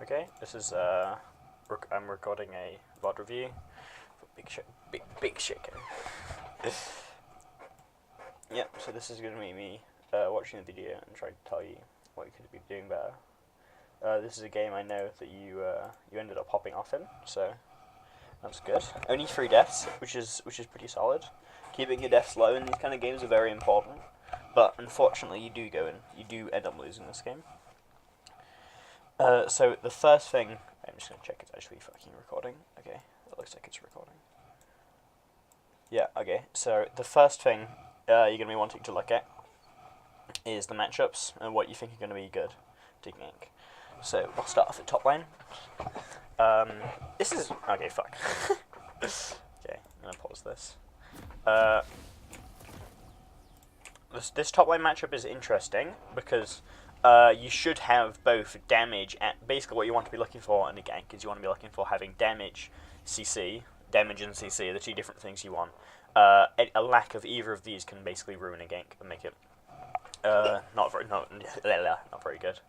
Okay, this is I'm recording a VOD review for Big Shacko. Yeah, so this is going to be me watching the video and trying to tell you what you could be doing better. This is a game I know that you ended up hopping off in, so that's good. Only 3 deaths, which is pretty solid. Keeping your deaths low in these kind of games are very important, but unfortunately you do end up losing this game. So the first thing, I'm just going to check it's actually fucking recording. Okay, it looks like it's recording. Yeah, okay, so the first thing you're going to be wanting to look at is the matchups and what you think are going to be good to gank. So we'll start off at top lane. This is, okay, fuck. Okay, I'm going to pause this. This top lane matchup is interesting because you should have both damage and basically what you want to be looking for in a gank is you want to be looking for having damage, CC, damage and CC are the 2 different things you want. A lack of either of these can basically ruin a gank and make it not very good.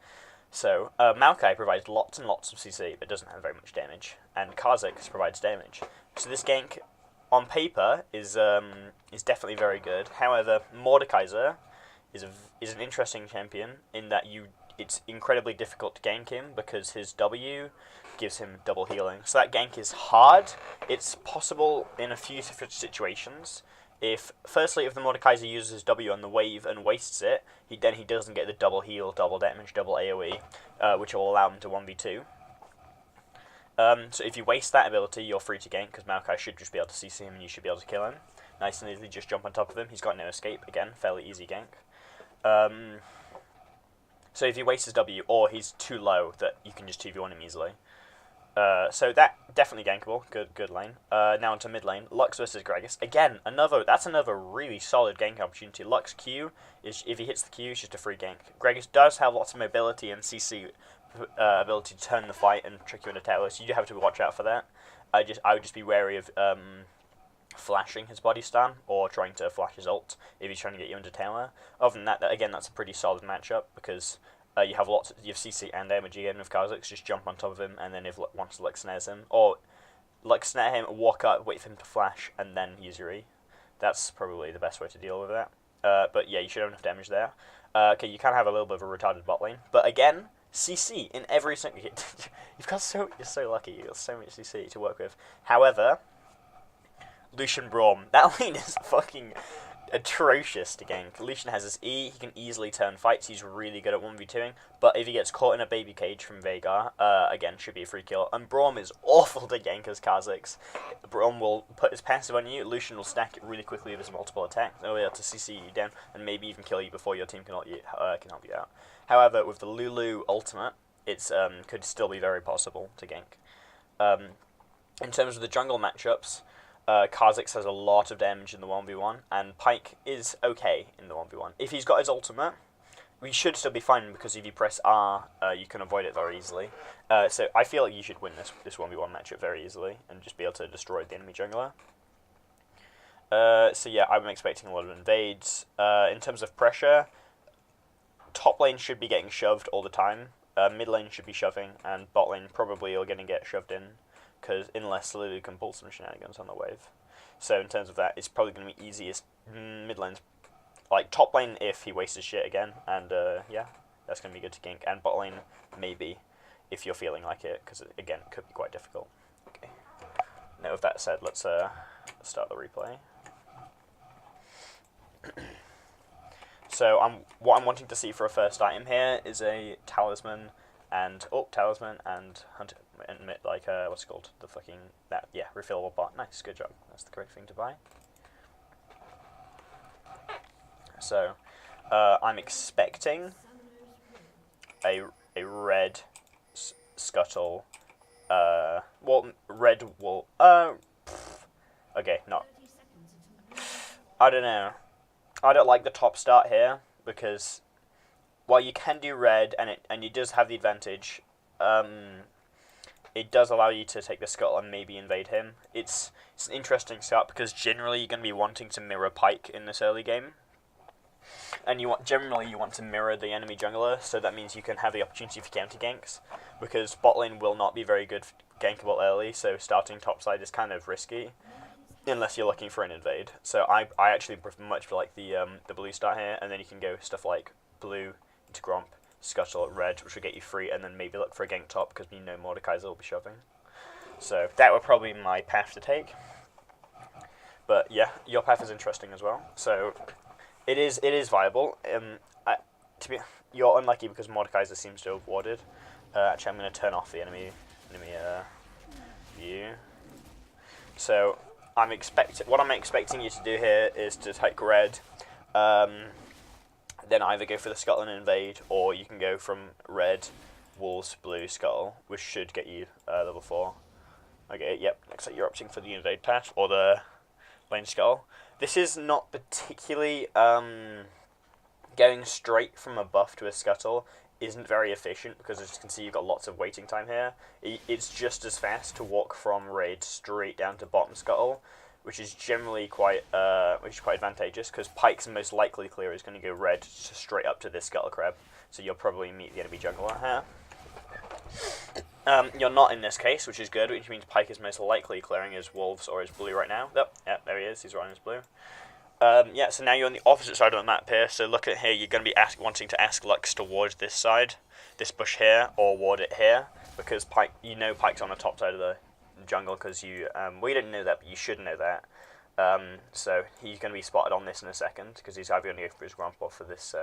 So Maokai provides lots and lots of CC but doesn't have very much damage, and Kha S4 provides damage. So this gank on paper is definitely very good. However, Mordekaiser is an interesting champion in that it's incredibly difficult to gank him because his W gives him double healing. So that gank is hard. It's possible in a few different situations. Firstly, if the Mordekaiser uses his W on the wave and wastes it, then he doesn't get the double heal, double damage, double AoE, which will allow him to 1v2. So if you waste that ability, you're free to gank, because Maokai should just be able to CC him and you should be able to kill him. Nice and easily just jump on top of him. He's got no escape. Again, fairly easy gank. So if you waste his W, or he's too low that you can just 2v1 him easily. So that, definitely gankable. Good lane. Now onto mid lane. Lux versus Gragas. Again, that's another really solid gank opportunity. Lux Q, if he hits the Q, it's just a free gank. Gragas does have lots of mobility and CC ability to turn the fight and trick you into tower, so you do have to watch out for that. I would just be wary of flashing his body stun or trying to flash his ult if he's trying to get you into tower. Other than that, again, that's a pretty solid matchup because you have CC and damage again with Kha S4. Just jump on top of him, and then once Lux snares him, or Lux snare him, walk up, wait for him to flash, and then use your E. That's probably the best way to deal with that. But yeah, you should have enough damage there. Okay, you can have a little bit of a retarded bot lane, but again, CC in every single. You're so lucky. You've got so much CC to work with. However, Lucian Braum, that lane is fucking atrocious to gank. Lucian has his E, he can easily turn fights, he's really good at 1v2ing, but if he gets caught in a baby cage from Veigar, again, should be a free kill. And Braum is awful to gank as Kha S4. Braum will put his passive on you, Lucian will stack it really quickly with his multiple attacks, and he'll be able to CC you down, and maybe even kill you before your team can help you out. However, with the Lulu ultimate, it's could still be very possible to gank. In terms of the jungle matchups, Kha S4 has a lot of damage in the 1v1, and Pyke is okay in the 1v1. If he's got his ultimate, we should still be fine, because if you press R, you can avoid it very easily. So I feel like you should win this 1v1 matchup very easily, and just be able to destroy the enemy jungler. So yeah, I'm expecting a lot of invades. In terms of pressure, top lane should be getting shoved all the time, mid lane should be shoving, and bot lane probably are going to get shoved in, unless Lulu can pull some shenanigans on the wave. So in terms of that, it's probably going to be easiest mid lane's, like top lane if he wastes his shit again, and yeah, that's going to be good to gank, and bot lane maybe if you're feeling like it, because again, it could be quite difficult. Okay. Now with that said, let's start the replay. So what I'm wanting to see for a first item here is a talisman and hunter. Like what's it called? The fucking refillable bot. Nice, good job. That's the correct thing to buy. So, I'm expecting a red scuttle. Red wool. Okay, not. I don't know. I don't like the top start here because while you can do red and it does have the advantage, it does allow you to take the scuttle and maybe invade him. It's an interesting start because generally you're going to be wanting to mirror Pyke in this early game. And generally you want to mirror the enemy jungler, so that means you can have the opportunity for counter ganks, because bot lane will not be very good gankable early, so starting topside is kind of risky, unless you're looking for an invade. So I actually much like the blue start here, and then you can go stuff like blue into Gromp, Scuttle, red, which will get you free, and then maybe look for a gank top, because you know Mordekaiser will be shoving. So that would probably be my path to take. But yeah, your path is interesting as well. So it is viable. You're unlucky because Mordekaiser seems to have warded. Actually, I'm going to turn off the enemy view. So what I'm expecting you to do here is to take red, then either go for the Scuttle and invade, or you can go from red, wolves, blue, Scuttle, which should get you level 4. Okay, yep, looks like you're opting for the invade path, or the lane Scuttle. This is not particularly, going straight from a buff to a Scuttle isn't very efficient, because as you can see you've got lots of waiting time here. It's just as fast to walk from raid straight down to bottom Scuttle, which is generally quite advantageous, because Pyke's most likely clear is going to go red straight up to this Scuttle Crab, so you'll probably meet the enemy jungler here. You're not in this case, which is good, which means Pyke is most likely clearing his wolves or his blue right now. Oh, yeah, there he is, he's running his blue. Yeah, so now you're on the opposite side of the map here, so look at here, you're going to be wanting to ask Lux to ward this side, this bush here, or ward it here, because Pyke, Pyke's on the top side of the jungle, because we didn't know that, but you should know that. So he's going to be spotted on this in a second, because he's either going to go for his Gromp or for this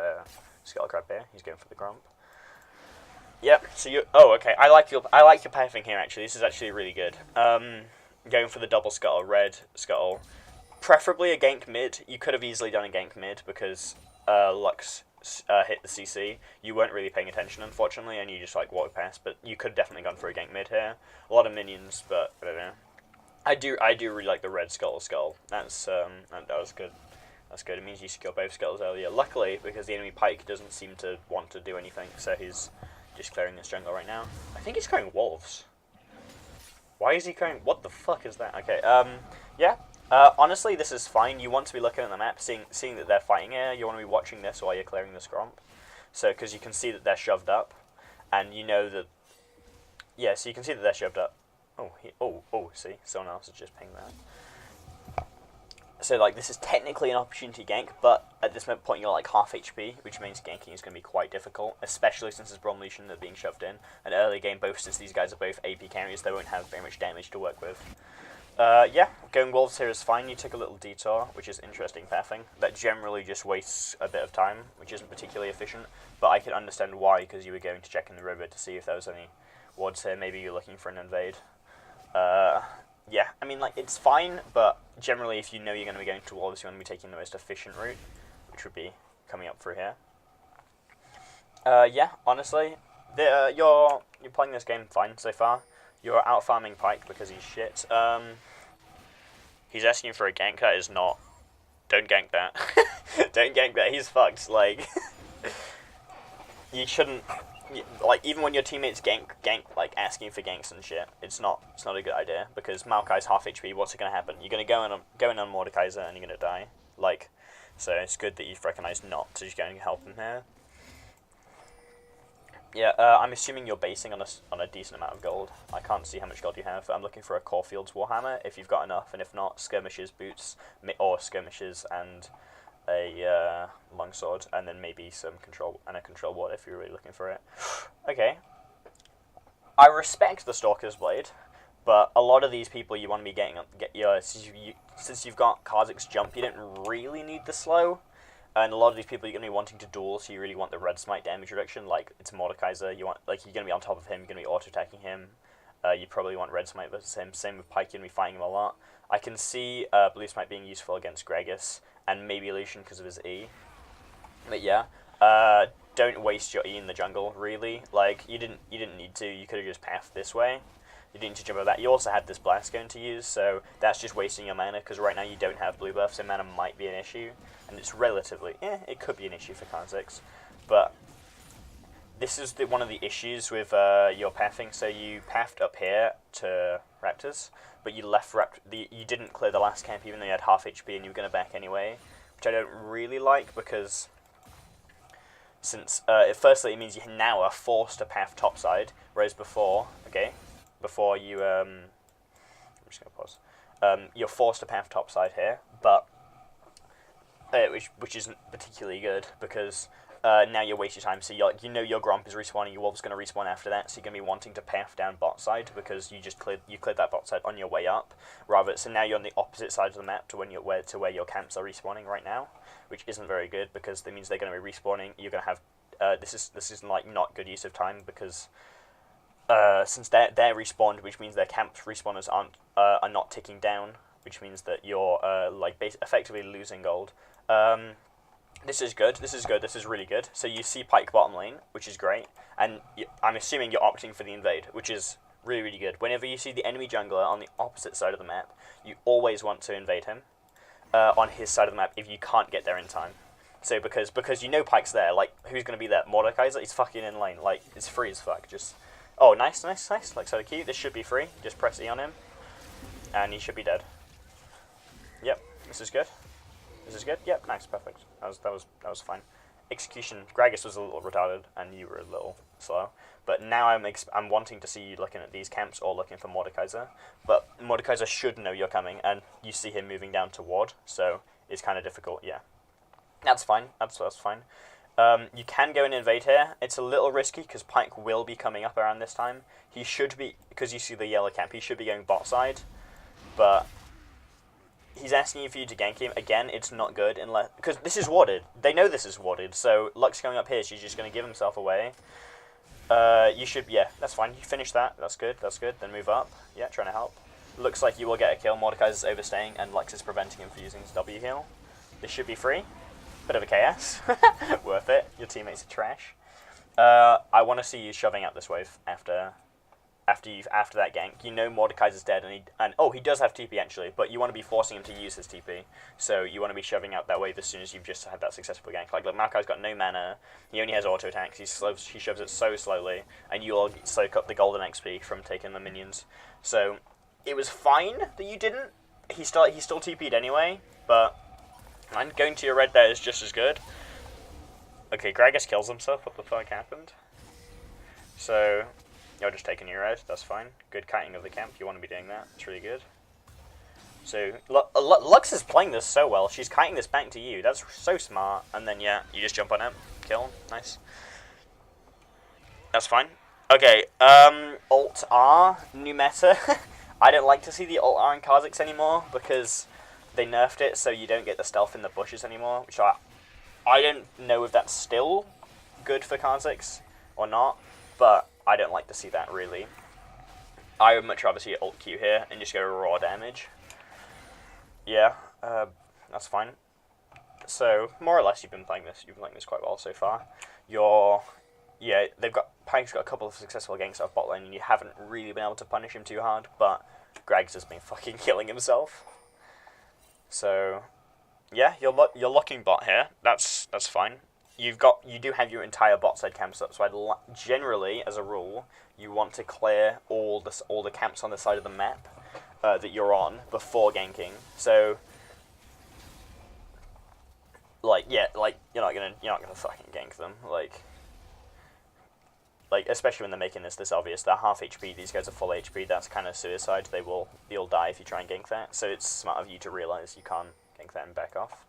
Scuttle Crab here. He's going for the Gromp. Yep, so okay, I like your pathing here, actually. This is actually really good. Going for the double Scuttle, red Scuttle. Preferably a gank mid. You could have easily done a gank mid, because Lux hit the CC. You weren't really paying attention, unfortunately, and you just walked past, but you could have definitely gone for a gank mid here. A lot of minions, but I don't know. I do really like the red Scuttle. That was good. That's good. It means you secure both Scuttles earlier. Luckily, because the enemy Pyke doesn't seem to want to do anything, so he's just clearing this jungle right now. I think he's clearing wolves. Why is he clearing? What the fuck is that? Okay. Yeah. Honestly, this is fine. You want to be looking at the map, seeing that they're fighting here. You want to be watching this while you're clearing this Gromp. So, because you can see that they're shoved up, and you know that. Yeah, so you can see that they're shoved up. See, someone else has just pinged that. So, this is technically an opportunity gank, but at this point you're half HP, which means ganking is going to be quite difficult, especially since it's Brom Lucian that's being shoved in. An early game both, since these guys are both AP carriers, they won't have very much damage to work with. Yeah, going wolves here is fine. You took a little detour, which is interesting pathing. That generally just wastes a bit of time, which isn't particularly efficient, but I can understand why, because you were going to check in the river to see if there was any wards here. Maybe you're looking for an invade. Yeah, I mean, it's fine, but generally if you know you're going to be going to wolves, you want to be taking the most efficient route, which would be coming up through here. Yeah, honestly, you're playing this game fine so far. You're out farming Pyke because he's shit. He's asking for a gank. That is not. Don't gank that. Don't gank that. He's fucked. You shouldn't. Even when your teammates gank, asking for ganks and shit, it's not a good idea, because Maokai's half HP. What's going to happen? You're going to go in on Mordekaiser and you're going to die. So it's good that you've recognized not to just go and help him here. Yeah, I'm assuming you're basing on a decent amount of gold. I can't see how much gold you have. I'm looking for a Caulfield's Warhammer, if you've got enough, and if not, skirmishes, boots, or skirmishes and a longsword, and then maybe some control ward if you're really looking for it. Okay. I respect the Stalker's Blade, but a lot of these people you want to be since you've got Kha'Zix's jump, you don't really need the slow. And a lot of these people, you're going to be wanting to duel, so you really want the red smite damage reduction, it's Mordekaiser. You're going to be on top of him, you're going to be auto-attacking him. You probably want red smite versus him. Same with Pyke, you're going to be fighting him a lot. I can see blue smite being useful against Gragas, and maybe Lucian because of his E. But yeah, don't waste your E in the jungle, really. You didn't need to. You could have just pathed this way. You didn't need to jump over that. You also had this blast going to use, so that's just wasting your mana, because right now you don't have blue buff, so mana might be an issue. And it's relatively, it could be an issue for Kha'Zix. But this is one of the issues with your pathing. So you pathed up here to Raptors, but you left you didn't clear the last camp even though you had half HP and you were going to back anyway, which I don't really like, because since firstly it means you now are forced to path topside, whereas before, before you I'm just gonna pause. You're forced to path topside here, but which isn't particularly good because now you're wasting time. So you know your Gromp is respawning, your Wolf's going to respawn after that, so you're going to be wanting to path down bot side because you just cleared that bot side on your way up. So now you're on the opposite side of the map to where your camps are respawning right now, which isn't very good because that means they're going to be respawning. You're going to have this is like not good use of time because since they're respawned, which means their camp respawners are not ticking down, which means that you're effectively losing gold. This is good. This is really good. So you see Pyke bottom lane, which is great, and I'm assuming you're opting for the invade, which is really, really good. Whenever you see the enemy jungler on the opposite side of the map, you always want to invade him on his side of the map if you can't get there in time. So because you know Pyke's there, like who's gonna be there? Mordekaiser, he's fucking in lane. Like it's free as fuck. Just nice. Like so cute. This should be free. Just press E on him, and he should be dead. Yep, this is good. This is good. Yep, nice, perfect. That was fine. Execution. Gragas was a little retarded, and you were a little slow. But now I'm wanting to see you looking at these camps or looking for Mordekaiser. But Mordekaiser should know you're coming, and you see him moving down to ward, so it's kind of difficult. Yeah, that's fine. That's fine. You can go and invade here. It's a little risky because Pyke will be coming up around this time. He should be, because you see the yellow camp. He should be going bot side, but he's asking for you to gank him. Again, it's not good unless... Because this is warded. They know this is warded, so Lux coming up here, she's just going to give himself away. You should... Yeah, that's fine. You finish that. That's good. Then move up. Yeah, trying to help. Looks like you will get a kill. Mordekaiser's overstaying, and Lux is preventing him from using his W heal. This should be free. Bit of a KS. Worth it. Your teammates are trash. I want to see you shoving out this wave after that gank. You know Mordekaiser's dead, and he does have TP actually, but you want to be forcing him to use his TP. So you want to be shoving out that wave as soon as you've just had that successful gank. Like Maokai's got no mana, he only has auto attacks, he shoves it so slowly, and you all soak up the golden XP from taking the minions. So it was fine that you didn't. He still TP'd anyway, but going to your red there is just as good. Okay, Gragas kills himself. What the fuck happened? So you're just taking your red, that's fine. Good kiting of the camp, you want to be doing that, it's really good. So, Lux is playing this so well, she's kiting this back to you, that's so smart. And then, yeah, you just jump on him, kill, nice. That's fine. Okay, Alt R, new meta. I don't like to see the Alt R in Kha'Zix anymore, because they nerfed it so you don't get the stealth in the bushes anymore, which I don't know if that's still good for Kha'Zix or not, but I don't like to see that, really. I would much rather see Alt Q here and just go raw damage. Yeah, that's fine. So, more or less, you've been playing this quite well so far. Pyke's got a couple of successful ganks off bot lane, and you haven't really been able to punish him too hard, but Gragas has been fucking killing himself. So, yeah, you're locking bot here. That's fine. You do have your entire bot side camps up, so generally, as a rule, you want to clear all the camps on the side of the map that you're on before ganking. So, you're not gonna fucking gank them, especially when they're making this obvious. They're half HP, these guys are full HP. That's kind of suicide. You'll die if you try and gank that. So it's smart of you to realize you can't gank that and back off.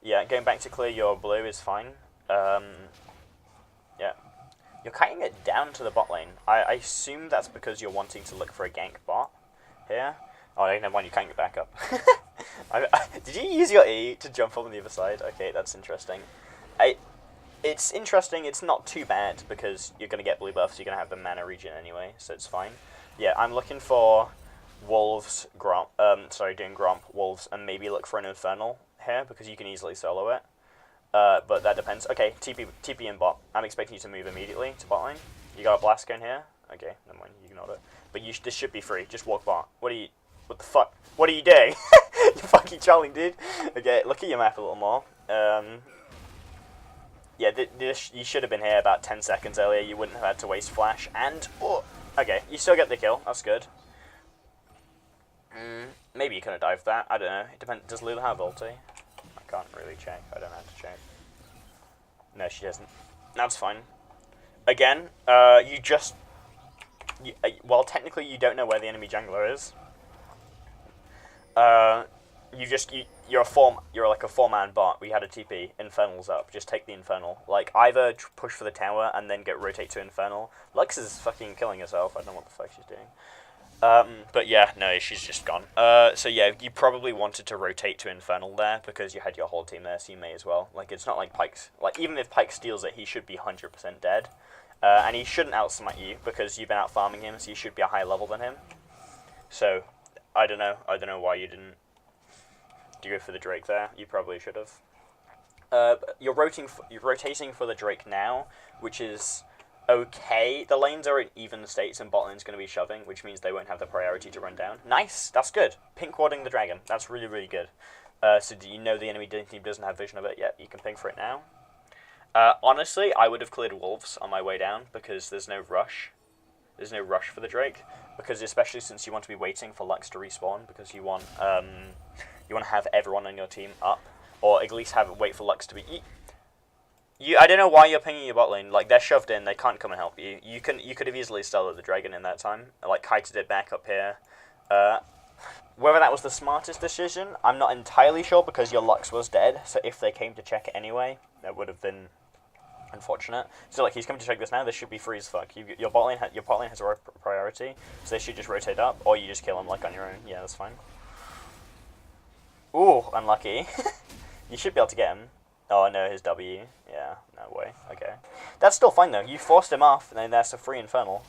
Yeah, going back to clear your blue is fine. Yeah, you're kiting it down to the bot lane. I assume that's because you're wanting to look for a gank bot here. Oh, never mind, you're kiting it back up. Did you use your E to jump up on the other side? Okay, that's interesting. It's interesting, it's not too bad because you're going to get blue buffs, you're going to have the mana regen anyway, so it's fine. Yeah, I'm looking for Wolves, doing Gromp, Wolves, and maybe look for an Infernal here because you can easily solo it. But that depends. Okay, TP in bot. I'm expecting you to move immediately to bot lane. You got a blast gun here? Okay, never mind, you ignored it. But this should be free, just walk bot. What the fuck? What are you doing? You're fucking trolling, dude. Okay, look at your map a little more. Yeah, you should have been here about 10 seconds earlier. You wouldn't have had to waste flash. And, okay, you still get the kill. That's good. Maybe you could have dived that. I don't know. It depends. Does Lula have ulti? I can't really check. I don't know how to check. No, she doesn't. That's fine. Again, you just... well, technically you don't know where the enemy jungler is. You're like a 4-man bot. We had a TP. Infernal's up. Just take the Infernal. Like, either push for the tower and then rotate to Infernal. Lux is fucking killing herself. I don't know what the fuck she's doing. But yeah, no, she's just gone. So yeah, you probably wanted to rotate to Infernal there because you had your whole team there, so you may as well. Like, it's not like Pyke's... Like, even if Pyke steals it, he should be 100% dead. And he shouldn't outsmite you because you've been out farming him, so you should be a higher level than him. So, I don't know why you didn't go for the Drake there. You probably should have. You're rotating for the Drake now, which is... okay, the lanes are in even states and bot lane's going to be shoving, which means they won't have the priority to run down. Nice, that's good. Pink warding the dragon, that's really, really good. So do you know the enemy team doesn't have vision of it yet? You can ping for it now. Honestly, I would have cleared wolves on my way down because there's no rush. There's no rush for the Drake, because especially since you want to be waiting for Lux to respawn, because you want to have everyone on your team up, or at least wait for Lux to be... I don't know why you're pinging your bot lane. Like, they're shoved in, they can't come and help you. You could have easily started the dragon in that time. Like, kited it back up here. Whether that was the smartest decision, I'm not entirely sure because your Lux was dead. So if they came to check it anyway, that would have been unfortunate. So like, he's coming to check this now. This should be free as fuck. Your bot lane has a priority, so they should just rotate up, or you just kill him like on your own. Yeah, that's fine. Ooh, unlucky. You should be able to get him. Oh no, his W. Yeah, no way. Okay. That's still fine though. You forced him off, and then that's a free Infernal.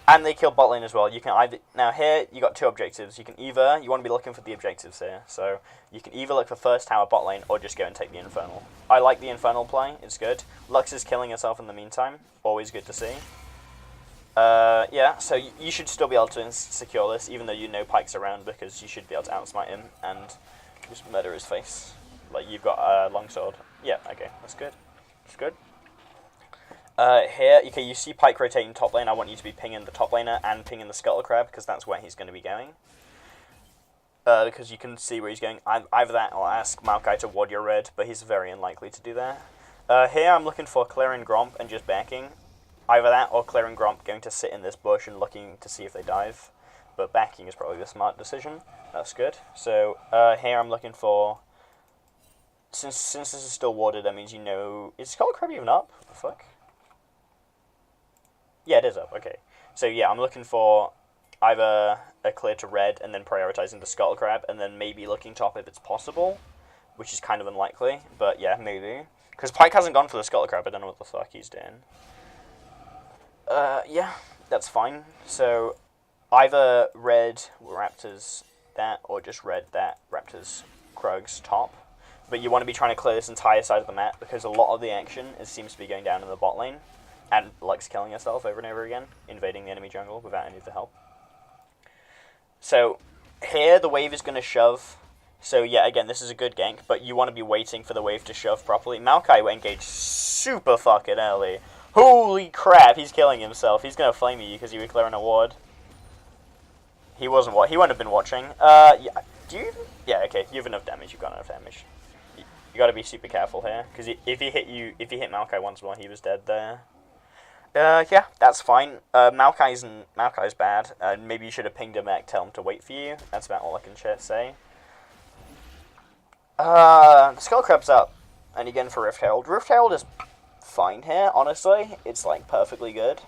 And they killed bot lane as well. You can either... Now here, you got two objectives. You want to be looking for the objectives here. So, you can either look for first tower bot lane, or just go and take the Infernal. I like the Infernal play. It's good. Lux is killing herself in the meantime. Always good to see. Yeah, so you should still be able to secure this, even though you know Pyke's around, because you should be able to outsmite him and just murder his face. Like, you've got a longsword. Yeah, okay, that's good. That's good. Here, okay, you see Pyke rotating top lane. I want you to be pinging the top laner and pinging the Scuttle Crab, because that's where he's going to be going. Because you can see where he's going. Either that or ask Maokai to ward your red, but he's very unlikely to do that. Here, I'm looking for clearing Gromp and just backing. Either that or clearing Gromp going to sit in this bush and looking to see if they dive. But backing is probably the smart decision. That's good. So, here I'm looking for... Since this is still warded, that means you know... Is Scuttle Crab even up? What the fuck? Yeah, it is up, okay. So yeah, I'm looking for either a clear to red and then prioritizing the Scuttle Crab and then maybe looking top if it's possible, which is kind of unlikely, but yeah, maybe. Because Pyke hasn't gone for the Scuttle Crab, I don't know what the fuck he's doing. Yeah, that's fine. So, either red Raptors that, or just red that Raptors Krugs top. But you want to be trying to clear this entire side of the map because a lot of the action seems to be going down in the bot lane. And Lux killing herself over and over again, invading the enemy jungle without any of the help. So, here the wave is going to shove. So yeah, again, this is a good gank, but you want to be waiting for the wave to shove properly. Maokai engaged super fucking early. Holy crap, he's killing himself. He's going to flame you because you were clearing a ward. He wasn't he wouldn't have been watching. Yeah, do you even... Yeah, okay, you have enough damage, you've got enough damage. You got to be super careful here, because if he hit Maokai once more, he was dead there. Yeah, that's fine. Maokai's bad. Maybe you should have pinged him back, tell him to wait for you. That's about all I can say. The Skull Crab's up. And again for Rift Herald. Rift Herald is fine here, honestly. It's like perfectly good.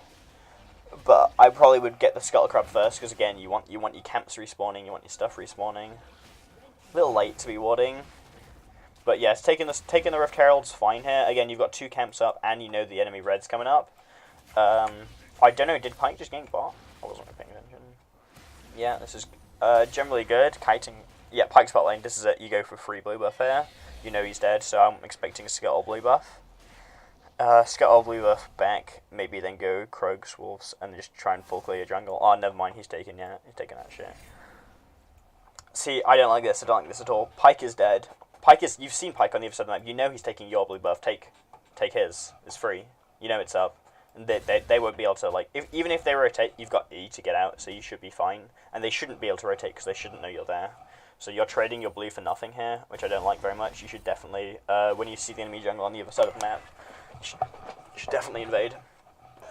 But I probably would get the Scuttle Crab first, because again, you want your camps respawning, you want your stuff respawning. A little late to be warding. But yes, taking the Rift Herald's fine here. Again, you've got two camps up, and you know the enemy red's coming up. I don't know, did Pyke just gank bot? I wasn't paying attention. Yeah, this is generally good. Kiting, yeah, Pyke's bot lane, this is it, you go for free blue buff here. You know he's dead, so I'm expecting a Scuttle blue buff. Scuttle blue buff back, maybe then go Krugs, Wolves, and just try and full clear your jungle. Oh, never mind, he's taking that shit. See, I don't like this at all. Pyke is dead. You've seen Pyke on the other side of the map, you know he's taking your blue buff, take his, it's free. You know it's up. And they won't be able to, like, even if they rotate, you've got E to get out, so you should be fine. And they shouldn't be able to rotate because they shouldn't know you're there. So you're trading your blue for nothing here, which I don't like very much. You should definitely, when you see the enemy jungle on the other side of the map, You should definitely invade.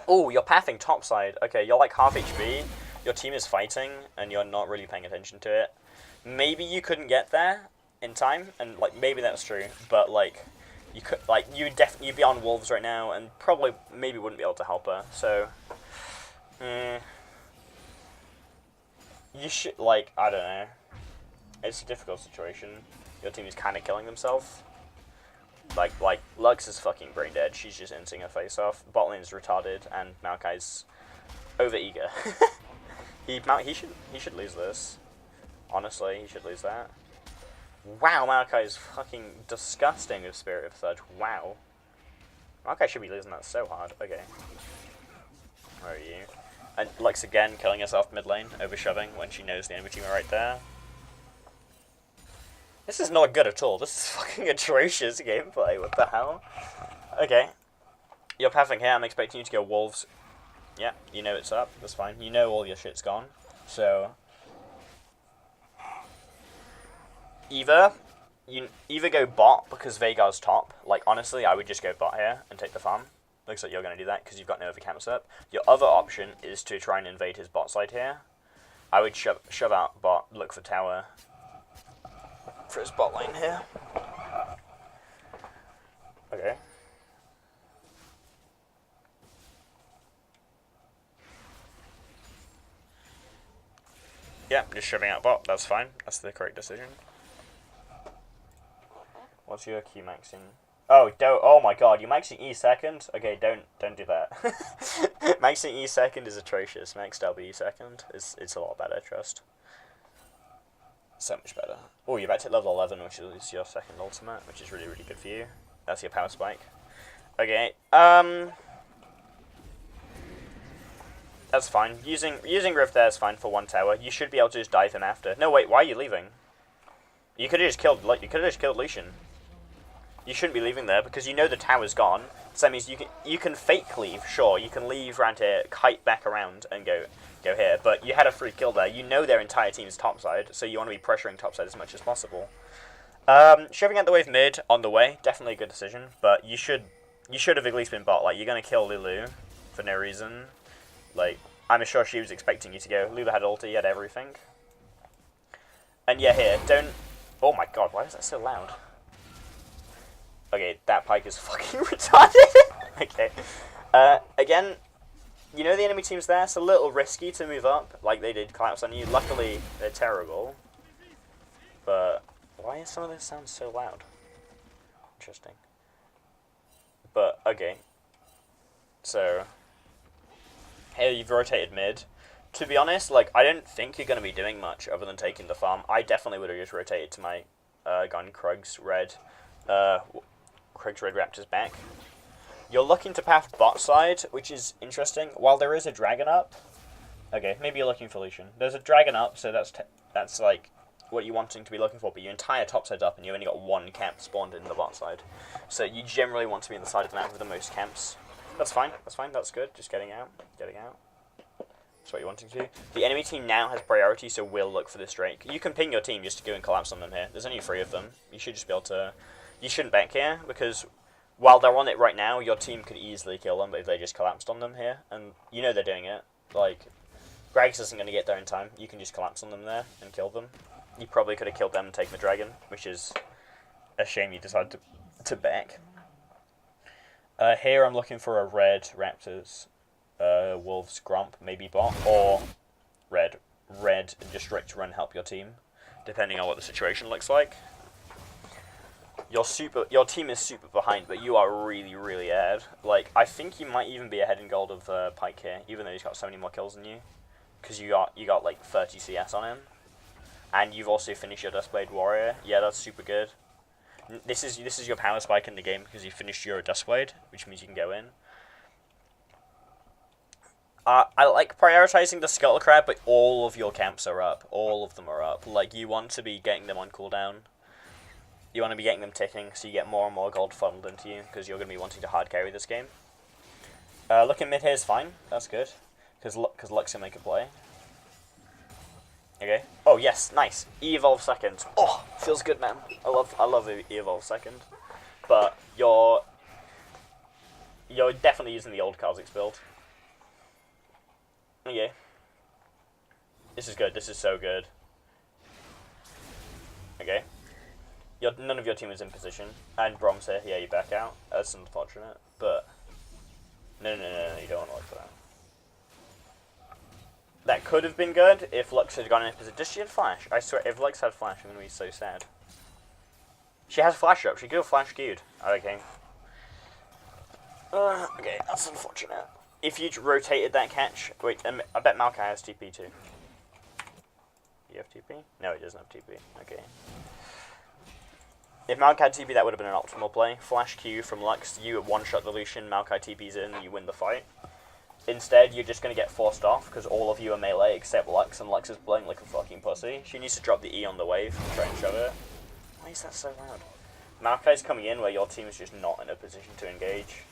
Oh, you're pathing topside. Okay, you're like half HP. Your team is fighting, and you're not really paying attention to it. Maybe you couldn't get there in time, and like maybe that's true. But like, you could you'd be on wolves right now, and probably maybe wouldn't be able to help her. So, you should I don't know. It's a difficult situation. Your team is kind of killing themselves. Like Lux is fucking brain dead. She's just inting her face off. Bot lane is retarded, and Maokai's over eager. he should lose this. Honestly, he should lose that. Wow, Maokai is fucking disgusting with Spirit of Surge. Wow. Maokai should be losing that so hard. Okay. Where are you? And Lux again killing herself mid lane, over shoving when she knows the enemy team are right there. This is not good at all. This is fucking atrocious gameplay. What the hell? Okay. You're pathing here. I'm expecting you to go wolves. Yeah, you know it's up. That's fine. You know all your shit's gone. So either go bot because Veigar's top. Like honestly, I would just go bot here and take the farm. Looks like you're going to do that because you've got no other camps up. Your other option is to try and invade his bot side here. I would shove out bot, look for tower for his bot lane here. Okay. Yeah, just shoving out bot, that's fine. That's the correct decision. What's your Q maxing? Oh, oh my god, you're maxing E second? Okay, don't do that. Maxing E second is atrocious. Max W E second it's a lot better, trust. So much better. Oh, you're about to hit level 11, which is your second ultimate, which is really, really good for you. That's your power spike. Okay, that's fine. Using Rift there is fine for one tower. You should be able to just dive him after. No, wait, why are you leaving? You could have just killed Lucian. You shouldn't be leaving there because you know the tower's gone. So that means you can fake leave, sure. You can leave around here, kite back around, and go here. But you had a free kill there. You know their entire team's topside, so you want to be pressuring topside as much as possible. Shoving out the wave mid on the way, definitely a good decision. But you should have at least been bot. Like you're gonna kill Lulu for no reason. Like I'm sure she was expecting you to go. Lulu had ulti, had everything. And yeah, here don't. Oh my god, why is that so loud? Okay, that pike is fucking retarded. Okay. Again, you know the enemy team's there. It's a little risky to move up, like they did collapse on you. Luckily, they're terrible. But why is some of this sound so loud? Interesting. But, okay. So, here you've rotated mid. To be honest, like, I don't think you're going to be doing much other than taking the farm. I definitely would have just rotated to my gone Krug's red. Krug's red Raptor's back. You're looking to path bot side, which is interesting. While there is a dragon up, okay, maybe you're looking for Lucian. There's a dragon up, so that's like what you're wanting to be looking for. But your entire top side's up, and you've only got one camp spawned in the bot side. So you generally want to be in the side of the map with the most camps. That's fine. That's fine. That's good. Just getting out. That's what you're wanting to do. The enemy team now has priority, so we'll look for this Drake. You can ping your team just to go and collapse on them here. There's only 3 of them. You should just be able to. You shouldn't bank here because while they're on it right now, your team could easily kill them if they just collapsed on them here. And you know they're doing it. Like, Gragas isn't going to get there in time. You can just collapse on them there and kill them. You probably could have killed them and taken the dragon, which is a shame you decided to back. Here I'm looking for a red Raptors, Wolves Grump, maybe bot, or red. Red, just straight to run help your team, depending on what the situation looks like. Your team is super behind, but you are really, really ahead. Like, I think you might even be ahead in gold of Pike here, even though he's got so many more kills than you, because you got like 30 CS on him, and you've also finished your Duskblade Warrior. Yeah, that's super good. This is your power spike in the game because you finished your Duskblade, which means you can go in. I like prioritizing the Scuttle Crab, but all of your camps are up. All of them are up. Like, you want to be getting them on cooldown. You want to be getting them ticking, so you get more and more gold funneled into you, because you're going to be wanting to hard carry this game. Looking mid here is fine. That's good, because Lux can make a play. Okay. Oh yes, nice. E-evolve second. Oh, feels good, man. I love E-evolve second. But your you're definitely using the old Kha'Zix build. Okay. This is good. This is so good. Okay. None of your team is in position. And Brom's here. Yeah, you back out. That's unfortunate. But... No, you don't want to look for that. That could have been good if Lux had gone in position. Does she have Flash? I swear, if Lux had Flash, I'm going to be so sad. She has Flash up. She could have Flash queued. Okay. Okay, that's unfortunate. If you rotated that catch... Wait, I bet Maokai has TP too. You have TP? No, he doesn't have TP. Okay. If Maokai had TP, that would have been an optimal play. Flash Q from Lux, you one-shot the Lucian, Maokai TP's in, you win the fight. Instead, you're just going to get forced off, because all of you are melee except Lux, and Lux is playing like a fucking pussy. She needs to drop the E on the wave and try and shove it. Why is that so loud? Maokai's coming in where your team is just not in a position to engage.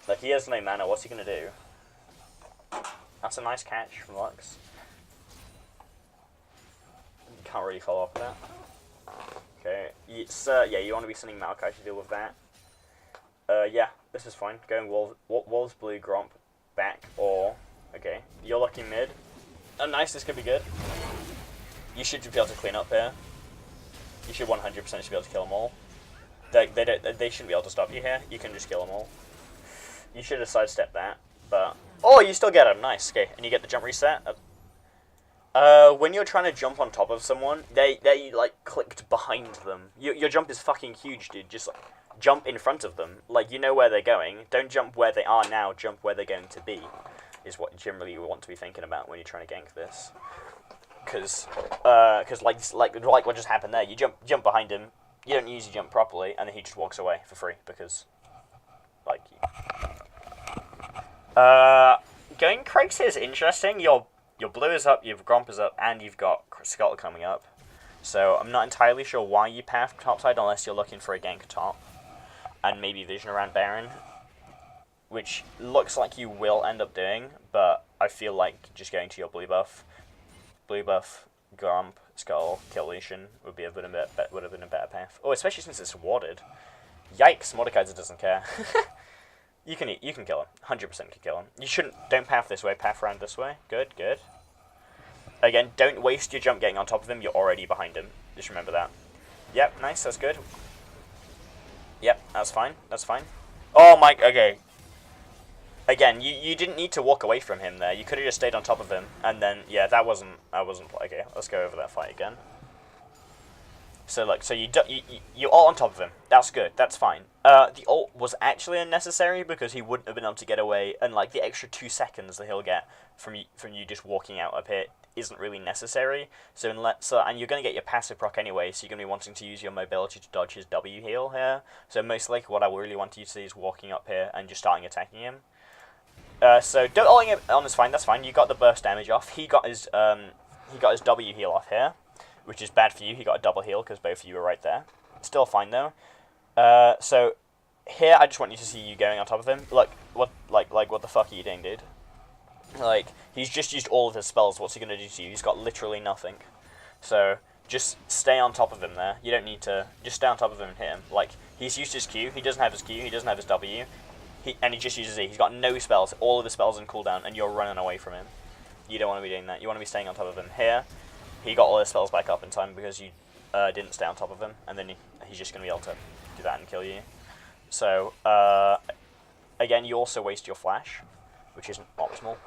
Like, he has no mana, what's he going to do? That's a nice catch from Lux. You can't really follow up with that. Okay, yeah, you want to be sending Maokai to deal with that. Yeah, this is fine. Going Wolves Blue, Gromp, back, or... Okay, you're looking mid. Oh, nice, this could be good. You should be able to clean up here. You should 100% be able to kill them all. They shouldn't be able to stop you here. You can just kill them all. You should have sidestepped that, but... Oh, you still get them, nice. Okay, and you get the jump reset. When you're trying to jump on top of someone, they like, clicked behind them. Your jump is fucking huge, dude. Just, like, jump in front of them. Like, you know where they're going. Don't jump where they are now, jump where they're going to be. Is what generally you want to be thinking about when you're trying to gank this. Because like what just happened there, you jump behind him, you don't use your jump properly, and then he just walks away for free, because, like... Going Craigs here is interesting. Your blue is up, your Gromp is up, and you've got Skull coming up. So I'm not entirely sure why you path topside unless you're looking for a gank top. And maybe vision around Baron. Which looks like you will end up doing, but I feel like just going to your blue buff, Gromp, Skull, kill Lucian would have been a better path. Oh, especially since it's warded. Yikes, Mordekaiser doesn't care. You can kill him. 100% can kill him. Don't path this way, path around this way. Good. Again, don't waste your jump getting on top of him, you're already behind him. Just remember that. Yep, nice, that's good. Yep, that's fine. Oh my, okay. Again, you didn't need to walk away from him there. You could have just stayed on top of him, and then, yeah, I wasn't, okay, let's go over that fight again. So look, so you're all on top of him. That's good. That's fine. The ult was actually unnecessary because he wouldn't have been able to get away, and like the extra 2 seconds that he'll get from you just walking out up here isn't really necessary. So and you're gonna get your passive proc anyway, so you're gonna be wanting to use your mobility to dodge his W heal here. So most likely, what I really want you to see is walking up here and just starting attacking him. So don't ulting him on is fine. That's fine. You got the burst damage off. He got his W heal off here, which is bad for you. He got a double heal because both of you were right there. Still fine though. So here I just want you to see you going on top of him. Look, what the fuck are you doing, dude? Like, he's just used all of his spells. What's he gonna do to you? He's got literally nothing. So just stay on top of him there. You don't need to just stay on top of him and hit him. Like, he's used his Q. He doesn't have his Q. He doesn't have his W. And he just uses E. He's got no spells. All of his spells in cooldown, and you're running away from him. You don't want to be doing that. You want to be staying on top of him. Here, he got all his spells back up in time because you didn't stay on top of him, and then he's just going to be able to do that and kill you. So, again, you also waste your flash, which isn't optimal.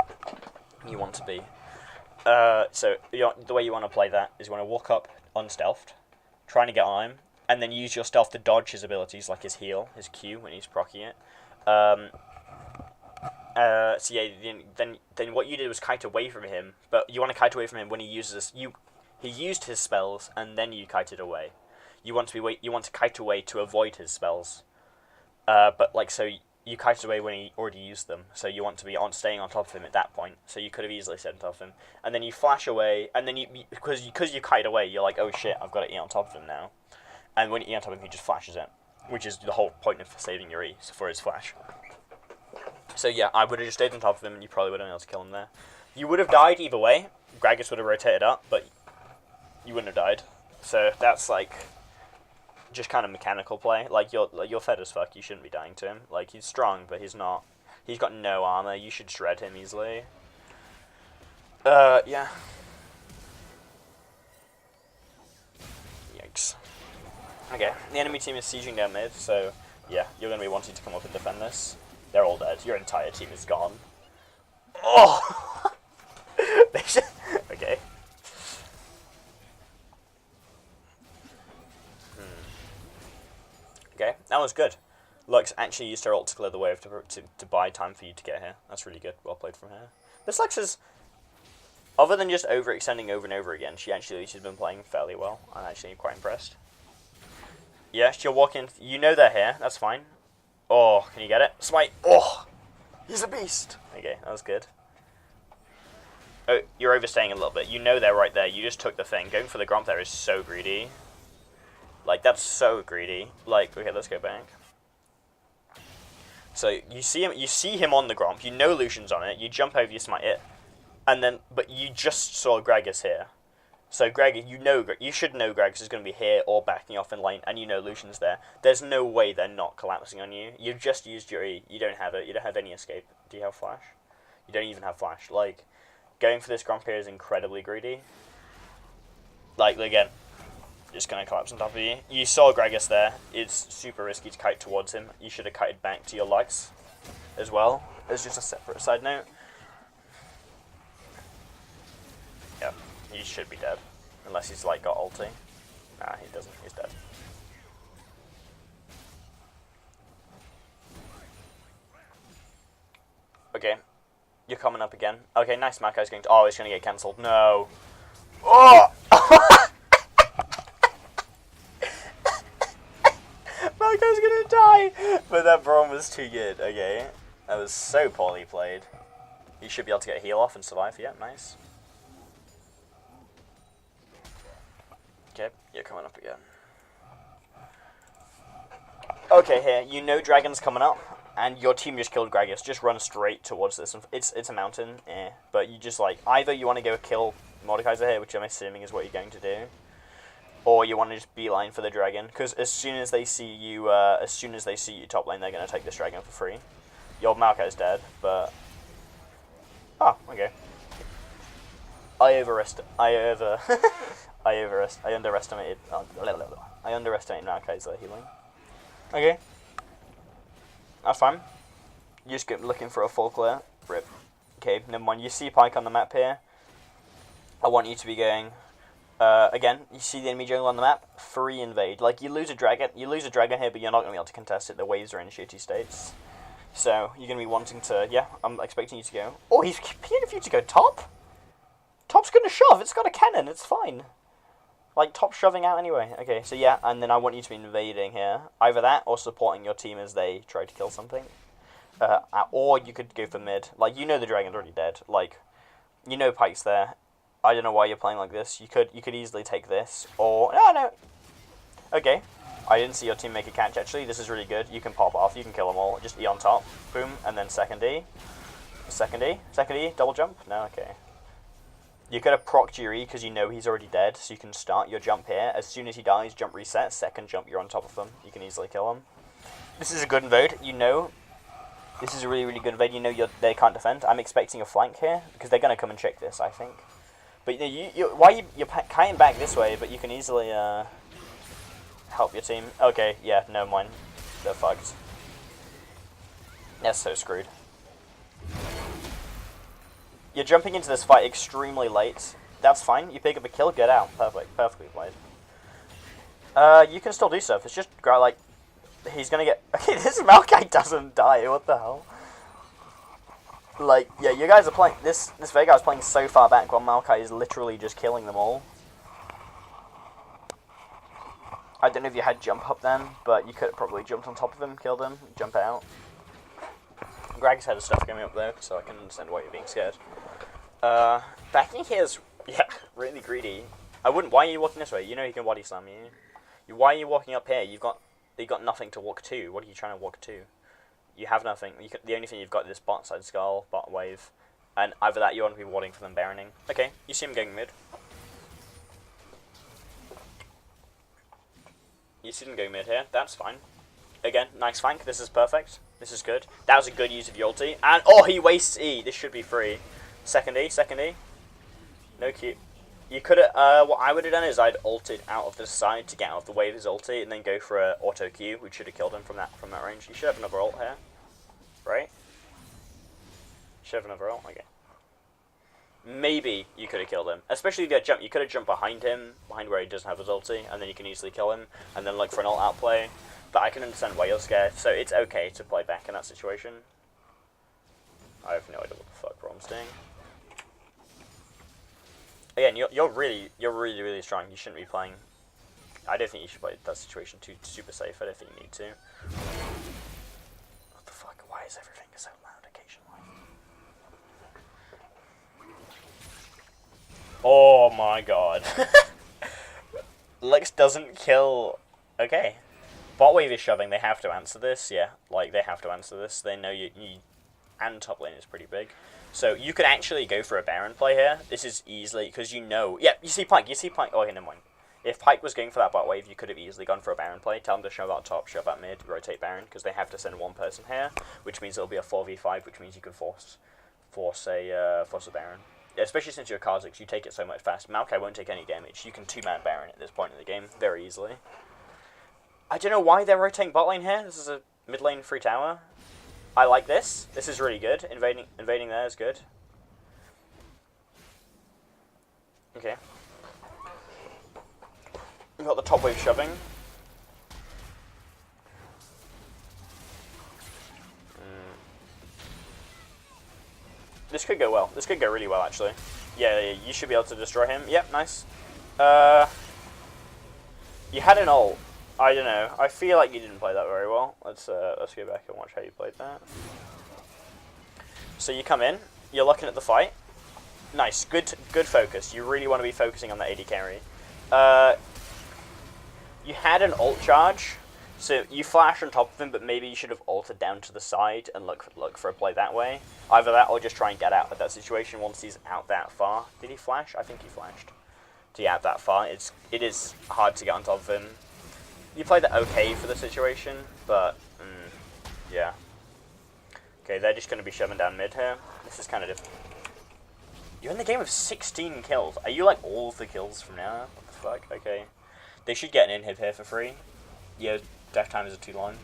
You want to be. So, the way you want to play that is you want to walk up unstealthed, trying to get on him, and then use your stealth to dodge his abilities, like his heal, his Q, when he's proccing it. So yeah, then what you did was kite away from him, but you want to kite away from him when he uses he used his spells and then you kited away. You want to kite away to avoid his spells, but like so you kited away when he already used them. So you want to be staying on top of him at that point. So you could have easily stayed on top of him, and then you flash away, and then because you kite away, you're like, oh shit, I've got to E on top of him now, and when you E on top of him, he just flashes it. Which is the whole point of saving your E for his flash. So yeah, I would have just stayed on top of him and you probably would have been able to kill him there. You would have died either way. Gragas would have rotated up, but you wouldn't have died. So that's like... just kind of mechanical play. Like, you're fed as fuck. You shouldn't be dying to him. Like, he's strong, but he's not. He's got no armor. You should shred him easily. Yeah. Yikes. Okay, the enemy team is sieging down mid, so yeah, you're going to be wanting to come up and defend this. They're all dead. Your entire team is gone. Oh! Okay. Okay, that was good. Lux actually used her ult to clear the way to buy time for you to get here. That's really good. Well played from her. This Lux is, other than just overextending over and over again, she's been playing fairly well. I'm actually quite impressed. Yeah, she'll walk in. You know they're here. That's fine. Oh, can you get it? Smite. Oh, he's a beast. Okay, that was good. Oh, you're overstaying a little bit. You know they're right there. You just took the thing. Going for the Gromp there is so greedy. Like, that's so greedy. Like, okay, let's go back. So you see him on the Gromp. You know Lucian's on it. You jump over, you smite it, and then, but you just saw Gragas here. So Gragas, you should know Gragas is going to be here or backing off in lane, and you know Lucian's there. There's no way they're not collapsing on you. You've just used your E. You don't have it. You don't have any escape. Do you have flash? You don't even have flash. Like, going for this Gromp here is incredibly greedy. Like, again, just going to collapse on top of you. You saw Gragas there. It's super risky to kite towards him. You should have kited back to your Lux as well. As just a separate side note. Yeah, he should be dead. Unless he's, like, got ulti. Nah, he doesn't. He's dead. Okay. You're coming up again. Okay, nice. Maokai's going to... Oh, it's going to get cancelled. No. Oh! Maokai's going to die! But that Braum was too good. Okay. That was so poorly played. You should be able to get a heal off and survive. Yeah, nice. Okay, you're coming up again. Okay, here. You know Dragon's coming up. And your team just killed Gragas. Just run straight towards this. It's a mountain, but you just like either you want to go kill Mordekaiser here, which I'm assuming is what you're going to do, or you want to just beeline for the dragon. Because as soon as they see you, top lane, they're going to take this dragon for free. Your Maokai's dead, but oh, okay. I underestimated Maokai's healing. Okay. That's fine. You just get looking for a full clear. Rip. Okay, never mind. You see Pyke on the map here. I want you to be going... again, you see the enemy jungle on the map. Free invade. Like, you lose a dragon here, but you're not going to be able to contest it. The waves are in shitty states. So, you're going to be wanting to... Yeah, I'm expecting you to go... Oh, he's keen for you to go top? Top's going to shove. It's got a cannon. It's fine. Like, top shoving out anyway. Okay, so yeah, and then I want you to be invading here. Either that, or supporting your team as they try to kill something. Or you could go for mid. Like, you know the dragon's already dead. Like, you know Pyke's there. I don't know why you're playing like this. You could easily take this, or... No. Okay. I didn't see your team make a catch, actually. This is really good. You can pop off. You can kill them all. Just E on top. Boom, and then second E. Second E, double jump? No, okay. You could have procced your E because you know he's already dead, so you can start your jump here. As soon as he dies, jump reset. Second jump, you're on top of him. You can easily kill him. This is a good invade. You know, this is a really, really good invade. You know they can't defend. I'm expecting a flank here because they're going to come and check this, I think. But you're kiting back this way, but you can easily help your team. Okay, yeah, never mind. They're fucked. They're so screwed. You're jumping into this fight extremely late. That's fine. You pick up a kill, get out. Perfect. Perfectly played. You can still do stuff. It's just, like, he's gonna get... Okay, this Maokai doesn't die. What the hell? Like, yeah, you guys are playing... This Veigar is playing so far back while Maokai is literally just killing them all. I don't know if you had jump up then, but you could have probably jumped on top of him, killed him, jump out. Gragas had his stuff coming up though, so I can understand why you're being scared. Backing here is, yeah, really greedy. Why are you walking this way? You know you can body slam you. Why are you walking up here? You've got nothing to walk to. What are you trying to walk to? You have nothing. The only thing you've got is bot side skull, bot wave, and either that you want to be warding for them baroning. Okay, you see him going mid. You see them going mid here. That's fine. Again, nice flank. This is perfect. This is good. That was a good use of your ulti. And, oh, he wastes E. This should be free. Second E, second E. No Q. You could have, what I would have done is I'd ulted out of the side to get out of the way of his ulti and then go for a auto Q, which should have killed him from that range. You should have another ult here. Right? Should have another ult? Okay. Maybe you could have killed him. Especially if you had jump. You could have jumped behind him, behind where he doesn't have his ulti, and then you can easily kill him, and then look for an ult outplay. But I can understand why you're scared, so it's okay to play back in that situation. I have no idea what the fuck Rom's doing. Again, you're really strong. You shouldn't be playing. I don't think you should play that situation too super safe. I don't think you need to. What the fuck? Why is everything so loud occasionally? Oh my god. Lux doesn't kill. Okay. Bot wave is shoving. They have to answer this. Yeah, like they have to answer this. They know you and top lane is pretty big. So you could actually go for a Baron play here. This is easily, because you know... Yeah, you see Pike. Oh, okay, never mind. If Pike was going for that bot wave, you could have easily gone for a Baron play. Tell them to shove out top, shove out mid, rotate Baron, because they have to send one person here, which means it'll be a 4v5, which means you can force a Baron. Yeah, especially since you're Kha'Zix, you take it so much fast. Maokai won't take any damage. You can two-man Baron at this point in the game very easily. I don't know why they're rotating bot lane here. This is a mid lane free tower. I like this. This is really good. Invading there is good. Okay. We've got the top wave shoving. This could go well. This could go really well, actually. Yeah, you should be able to destroy him. Yep, nice. You had an ult. I don't know. I feel like you didn't play that very well. Let's go back and watch how you played that. So you come in. You're looking at the fight. Nice. Good focus. You really want to be focusing on the AD carry. You had an ult charge, so you flash on top of him, but maybe you should have ulted down to the side and look for a play that way. Either that or just try and get out of that situation once he's out that far. Did he flash? I think he flashed. To get out that far, it is hard to get on top of him. You played that okay for the situation, but yeah. Okay, they're just going to be shoving down mid here. This is kind of different. You're in the game with 16 kills. Are you like all of the kills from now? What the fuck? Okay. They should get an inhib here for free. Yeah, death time is a 2-line.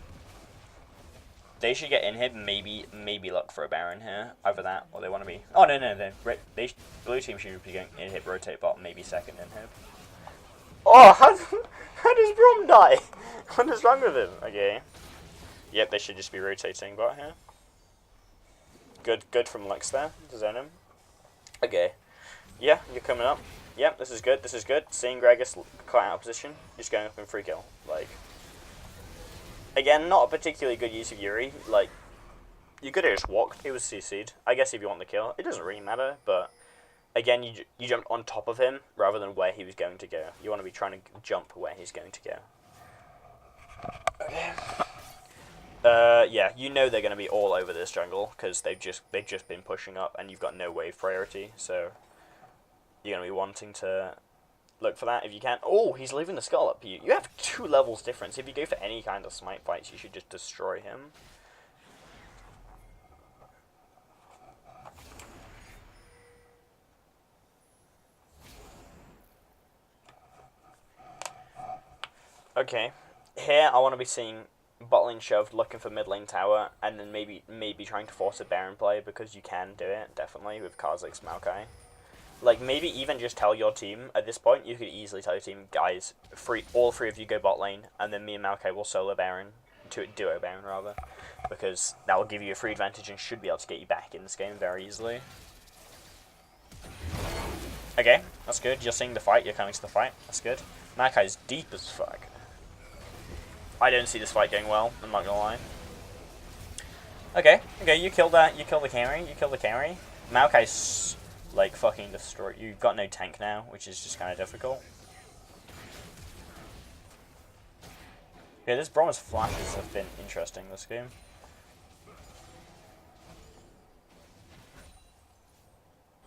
They should get inhib, maybe look for a Baron here. Either that, or they want to be... Oh, no. Blue team should be going inhib, rotate bot, maybe second inhib. Oh, how does Brom die? What is wrong with him? Okay. Yep, they should just be rotating bot here. Good from Lux there, to zone him. Okay. Yeah, you're coming up. Yep, this is good. Seeing Gragas quite out of position, just going up in free kill. Like, again, not a particularly good use of Yuri. Like, you could have just walked. He was CC'd. I guess if you want the kill, it doesn't really matter, but... Again, you jumped on top of him rather than where he was going to go. You want to be trying to jump where he's going to go. Okay. Yeah, you know they're going to be all over this jungle because they've just been pushing up and you've got no wave priority. So you're going to be wanting to look for that if you can. Oh, he's leaving the skull up. You have 2 levels difference. If you go for any kind of smite fights, you should just destroy him. Okay, here I want to be seeing bot lane shoved, looking for mid lane tower, and then maybe trying to force a Baron play because you can do it, definitely, with Kha'Zix Maokai. Like, maybe even just tell your team, at this point, you could easily tell your team, guys, all 3 of you go bot lane, and then me and Maokai will solo Baron, duo Baron rather, because that will give you a free advantage and should be able to get you back in this game very easily. Okay, that's good, you're seeing the fight, you're coming to the fight, that's good. Maokai's deep as fuck. I don't see this fight going well, I'm not gonna lie. Okay, you kill the carry. Maokai's like fucking destroyed. You've got no tank now, which is just kind of difficult. Yeah, this Brom's flashes have been interesting this game.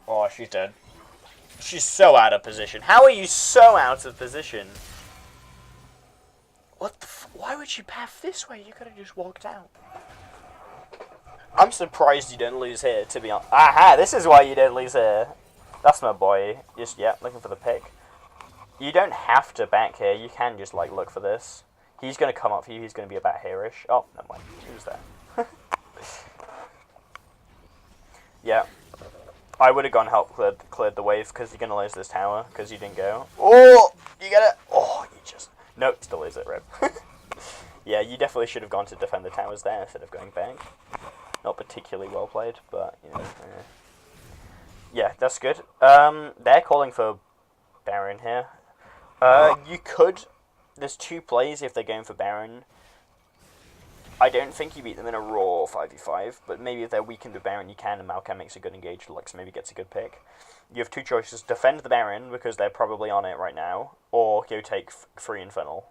Oh, she's dead. She's so out of position. How are you so out of position? What the why would you path this way? You could have just walked out. I'm surprised you don't lose here, to be honest. Aha, this is why you don't lose here. That's my boy. Just, yeah, looking for the pick. You don't have to back here. You can just, like, look for this. He's going to come up for you. He's going to be about here-ish. Oh, never mind. He was there. Yeah. I would have gone help cleared the wave because you're going to lose this tower because you didn't go. Oh, you get it. Oh, you just... Nope, still lose it, Rip. Yeah, you definitely should have gone to defend the towers there instead of going back. Not particularly well played, but, you know. Yeah, that's good. They're calling for Baron here. You could... There's 2 plays if they're going for Baron. I don't think you beat them in a raw 5v5, but maybe if they're weakened with Baron, you can, and Malcolm makes a good engage. Lux maybe gets a good pick. You have 2 choices. Defend the Baron, because they're probably on it right now, or go take free Infernal.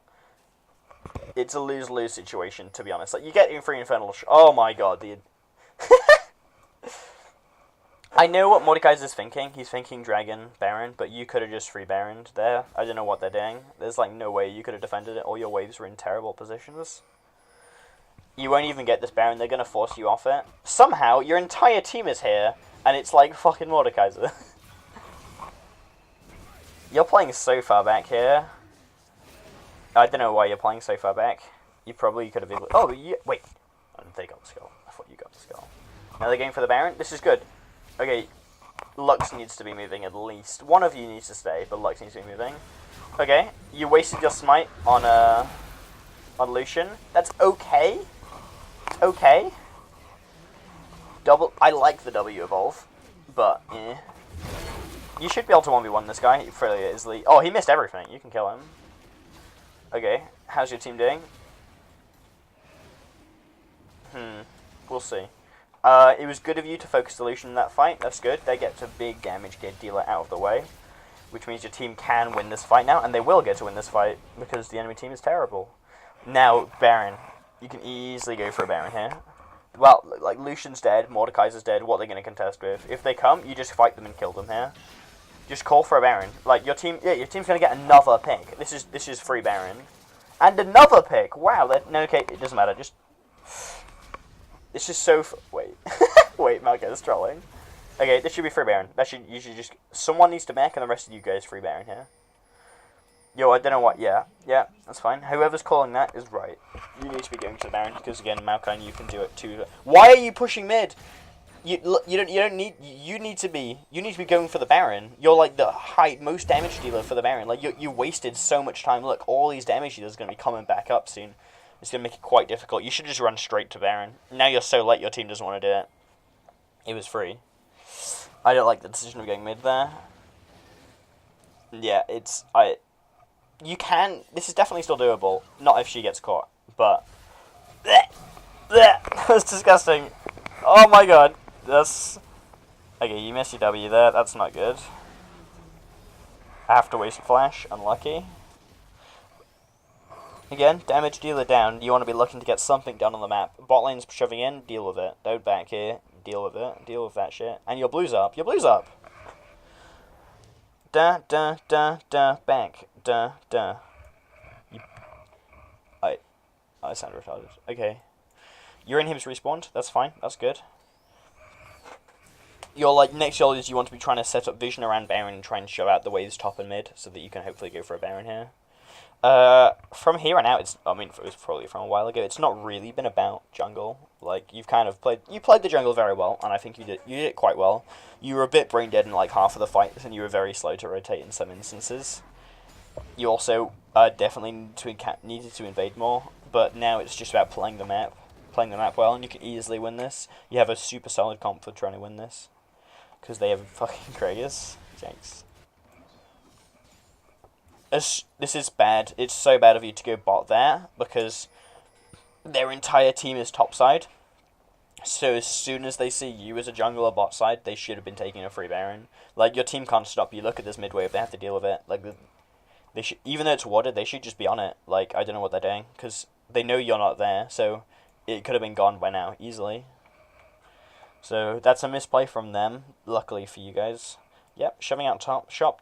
It's a lose-lose situation, to be honest. Like, you get in free Infernal... Oh my god, the... I know what Mordekaiser's thinking. He's thinking Dragon, Baron, but you could have just free Baroned there. I don't know what they're doing. There's, like, no way you could have defended it. All your waves were in terrible positions. You won't even get this Baron. They're going to force you off it. Somehow, your entire team is here, and it's like fucking Mordekaiser. You're playing so far back here. I don't know why you're playing so far back. You probably could have... Oh, yeah, wait. They got the skull. I thought you got the skull. Now they're going for the Baron. This is good. Okay, Lux needs to be moving at least. One of you needs to stay, but Lux needs to be moving. Okay, you wasted your smite on Lucian. That's okay. Okay. Double. I like the W evolve, but eh. You should be able to 1v1 this guy fairly easily. Oh, he missed everything. You can kill him. Okay, how's your team doing? We'll see. It was good of you to focus the Lucian in that fight. That's good. They get to big damage dealer out of the way, which means your team can win this fight now, and they will get to win this fight because the enemy team is terrible. Now, Baron. You can easily go for a Baron here. Well, like, Lucian's dead, Mordekaiser's dead, what are they going to contest with? If they come, you just fight them and kill them here. Just call for a Baron. Like, your team, yeah, your team's going to get another pick. This is free Baron. And another pick! Wow, no, okay, it doesn't matter, just... This is so... Wait. Wait, Malga's trolling. Okay, this should be free Baron. You should just... Someone needs to back, and the rest of you guys free Baron here. Yo, I don't know what... Yeah, that's fine. Whoever's calling that is right. You need to be going to the Baron, because again, Malkan, you can do it too. Why are you pushing mid? You don't need... You need to be going for the Baron. You're like the most damage dealer for the Baron. Like, you wasted so much time. Look, all these damage dealers are going to be coming back up soon. It's going to make it quite difficult. You should just run straight to Baron. Now you're so late, your team doesn't want to do it. It was free. I don't like the decision of going mid there. Yeah, you can... This is definitely still doable. Not if she gets caught. But... That's disgusting. Oh my god. That's... Okay, you missed your W there. That's not good. I have to waste a flash. Unlucky. Again, damage dealer down. You want to be looking to get something done on the map. Bot lane's shoving in. Deal with it. Don't back here. Deal with it. Deal with that shit. And your blue's up. Your blue's up. Da da da da back. Da da. I sound retarded. Okay. Your inhibs respawned. That's fine. That's good. Your like next goal is you want to be trying to set up vision around Baron and try and show out the waves top and mid so that you can hopefully go for a Baron here. From here on out, I mean, it was probably from a while ago. It's not really been about jungle. Like you've kind of played the jungle very well, and I think you did it quite well. You were a bit brain dead in like half of the fights, and you were very slow to rotate in some instances. You also definitely needed to invade more, but now it's just about playing the map well, and you can easily win this. You have a super solid comp for trying to win this, because they have fucking Gragas. Thanks. This is bad. It's so bad of you to go bot there, because their entire team is topside. So as soon as they see you as a jungler bot side, they should have been taking a free Baron. Like, your team can't stop you. Look at this mid wave. They have to deal with it. Like, they should, even though it's warded, they should just be on it. Like, I don't know what they're doing, because they know you're not there, so it could have been gone by now, easily. So, that's a misplay from them, luckily for you guys. Yep, shoving out top, shop.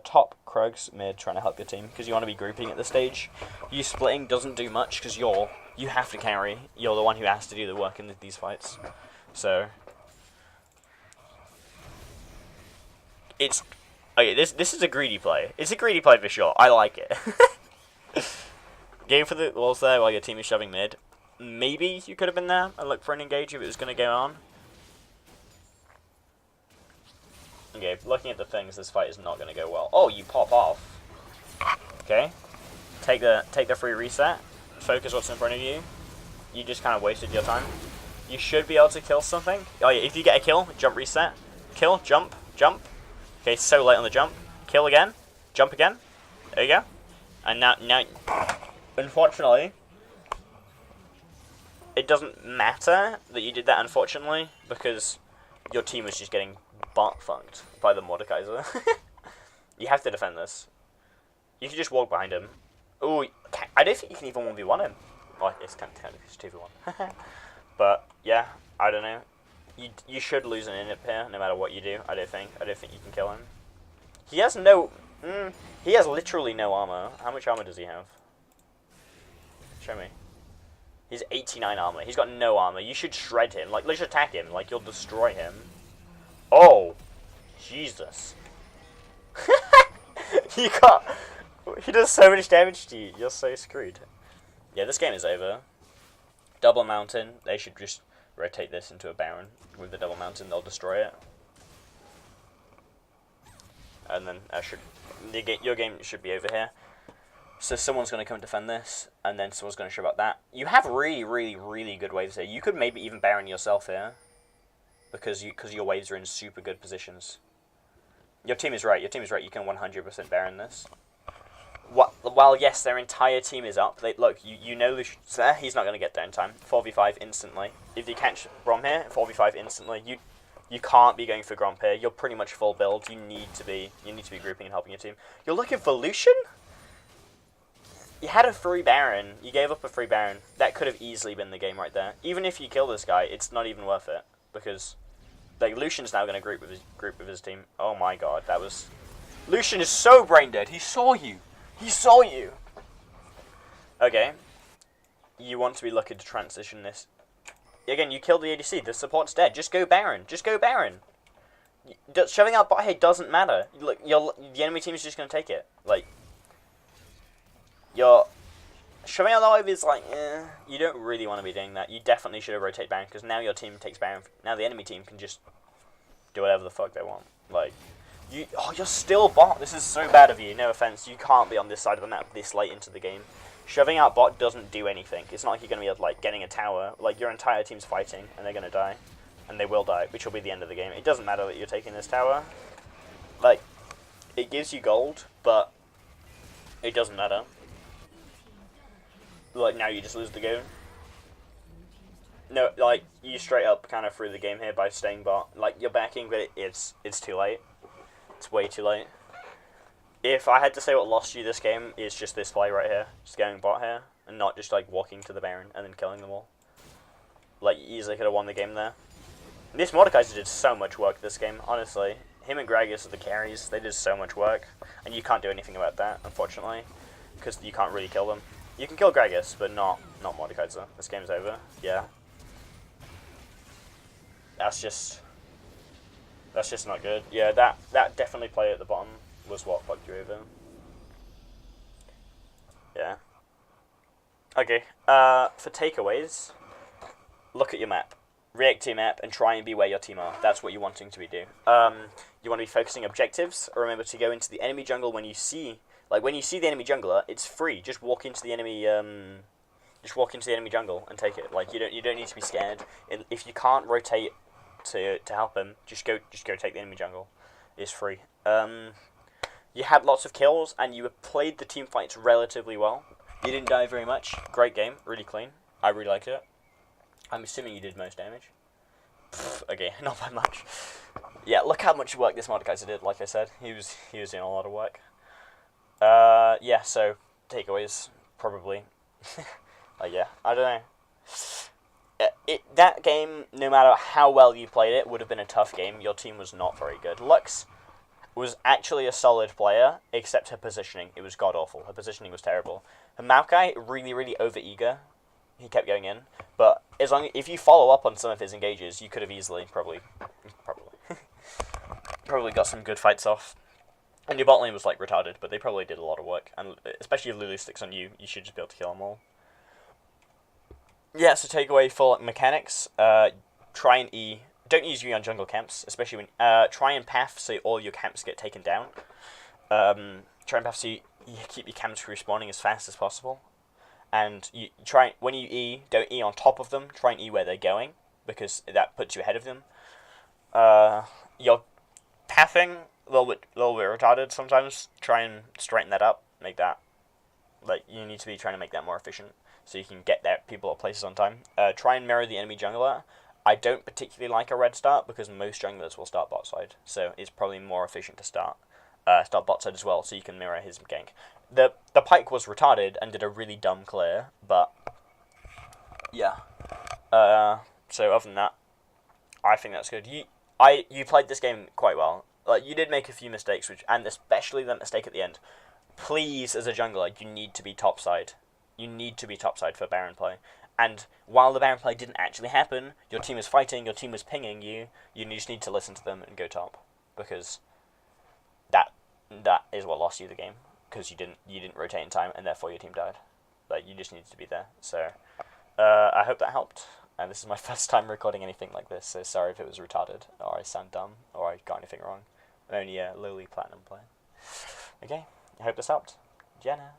top Krugs mid trying to help your team because you want to be grouping at this stage. You splitting doesn't do much because you have to carry. You're the one who has to do the work in these fights. So it's okay. This is a greedy play. It's a greedy play for sure. I like it. Go for the walls there while your team is shoving mid. Maybe you could have been there and look for an engage if it was going to go on. Okay, looking at the things, this fight is not going to go well. Oh, you pop off. Okay. Take the free reset. Focus what's in front of you. You just kind of wasted your time. You should be able to kill something. Oh yeah, if you get a kill, jump reset. Kill, jump, jump. Okay, so late on the jump. Kill again. Jump again. There you go. And now, unfortunately, it doesn't matter that you did that, unfortunately, because your team was just getting butt funked by the Mordekaiser. You have to defend this. You can just walk behind him. Ooh, I don't think you can even 1v1 him. Oh, it's kind of 2v1. But, yeah, I don't know. You should lose an inhib here, no matter what you do, I don't think. I don't think you can kill him. He has no... he has literally no armor. How much armor does he have? Show me. He's 89 armor. He's got no armor. You should shred him. Like, let's attack him. Like, you'll destroy him. Oh! Jesus. You got... He does so much damage to you. You're so screwed. Yeah, this game is over. Double Mountain. They should just rotate this into a Baron. With the Double Mountain, they'll destroy it. And then your game should be over here. So someone's going to come defend this, and then someone's going to show up that. You have really, really, really good waves here. You could maybe even Baron yourself here. Because your waves are in super good positions. Your team is right. Your team is right. You can 100% Baron this. While yes, their entire team is up. Look, you know Lucian's there. He's not going to get there in time. 4v5 instantly. If you catch Grom here, 4v5 instantly. You can't be going for Gromp here. You're pretty much full build. You need to be grouping and helping your team. You're looking for Lucian? You had a free Baron. You gave up a free Baron. That could have easily been the game right there. Even if you kill this guy, it's not even worth it because like Lucian's now going to group with his team. Oh my god, that was Lucian is so brain dead. He saw you. He saw you. Okay. You want to be looking to transition this. Again, you killed the ADC. The support's dead. Just go Baron. Just go Baron. Shoving out bot here doesn't matter. Look, the enemy team is just going to take it. Like, shoving out the wave is like, you don't really want to be doing that. You definitely should have rotated Baron, because now your team takes Baron. Now the enemy team can just do whatever the fuck they want. Like, you're still bot. This is so bad of you. No offense. You can't be on this side of the map this late into the game. Shoving out bot doesn't do anything. It's not like you're going to be like getting a tower. Like, your entire team's fighting, and they're going to die. And they will die, which will be the end of the game. It doesn't matter that you're taking this tower. Like, it gives you gold, but it doesn't matter. Like, now you just lose the game. No, like, you straight up kind of threw the game here by staying bot. Like, you're backing, but it's too late. It's way too late. If I had to say what lost you this game, it's just this play right here. Just going bot here, and not just, like, walking to the Baron and then killing them all. Like, you easily could have won the game there. This Mordekaiser did so much work this game, honestly. Him and Gragas are the carries. They did so much work. And you can't do anything about that, unfortunately. Because you can't really kill them. You can kill Gragas, but not Mordekaiser. This game's over. Yeah. That's just not good. Yeah, that definitely play at the bottom was what fucked you over. Yeah. Okay, for takeaways, look at your map. React to your map and try and be where your team are. That's what you're wanting to be do. You want to be focusing objectives. Remember to go into the enemy jungle when you see... Like, when you see the enemy jungler, it's free. Just walk into the enemy, jungle and take it. Like, you don't need to be scared. If you can't rotate to help him, just go take the enemy jungle. It's free. You had lots of kills, and you played the team fights relatively well. You didn't die very much. Great game. Really clean. I really liked it. I'm assuming you did most damage. Okay, not by much. Yeah, look how much work this Mordekaiser did, like I said. He was doing a lot of work. Yeah, so, takeaways, probably. Yeah, I don't know. That game, no matter how well you played it, would have been a tough game. Your team was not very good. Lux was actually a solid player, except her positioning. It was god-awful. Her positioning was terrible. Her Maokai, really, really over-eager. He kept going in. But if you follow up on some of his engages, you could have easily, probably got some good fights off. And your bot lane was, like, retarded, but they probably did a lot of work. And especially if Lulu sticks on you, you should just be able to kill them all. Yeah, so takeaway for mechanics, try and E. Don't use E on jungle camps, especially when... try and path so all your camps get taken down. Try and path so you keep your camps respawning as fast as possible. And you try when you E, don't E on top of them. Try and E where they're going, because that puts you ahead of them. Your pathing, a little bit retarded sometimes. Try and straighten that up. Make that... Like, you need to be trying to make that more efficient, so you can get there people or places on time. Try and mirror the enemy jungler. I don't particularly like a red start because most junglers will start bot side, so it's probably more efficient to start bot side as well, so you can mirror his gank. The Pyke was retarded and did a really dumb clear, but yeah. So other than that, I think that's good. You played this game quite well. Like, you did make a few mistakes, and especially the mistake at the end. Please, as a jungler, you need to be topside. You need to be topside for Baron play. And while the Baron play didn't actually happen, your team was fighting, your team was pinging you, you just need to listen to them and go top. Because that is what lost you the game. Because you didn't rotate in time, and therefore your team died. Like, you just needed to be there. So, I hope that helped. And this is my first time recording anything like this, so sorry if it was retarded, or I sound dumb, or I got anything wrong. I'm only a lowly platinum player. Okay, I hope this helped. Jenna.